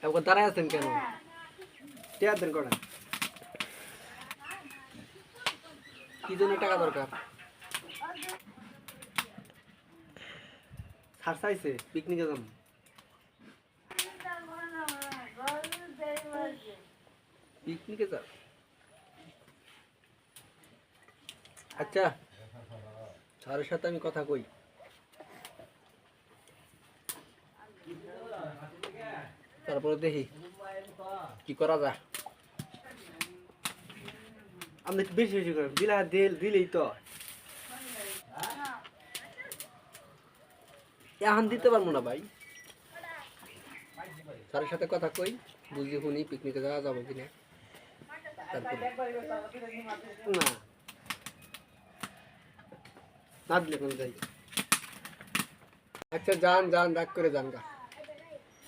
এবার দাঁড়ায় আছেন কেন? টিয়া দেন কটা? কি জন্য টাকা দরকার? ছাড় চাইছে পিকনিকে যাম। পিকনিকে যা। আচ্ছা স্যারের সাথে আমি কথা কই, তারপরে দেখি কি করা যায়। আপনি বেশি বেশি করেন, দিলেই তো এখন দিতে পারবো না ভাই। স্যারের সাথে কথা কই, বুঝি শুনি পিকনিকে যাওয়া যাবো কিনা। না না দিলে কোন যাই। আচ্ছা যান যান, রাগ করে যান গা।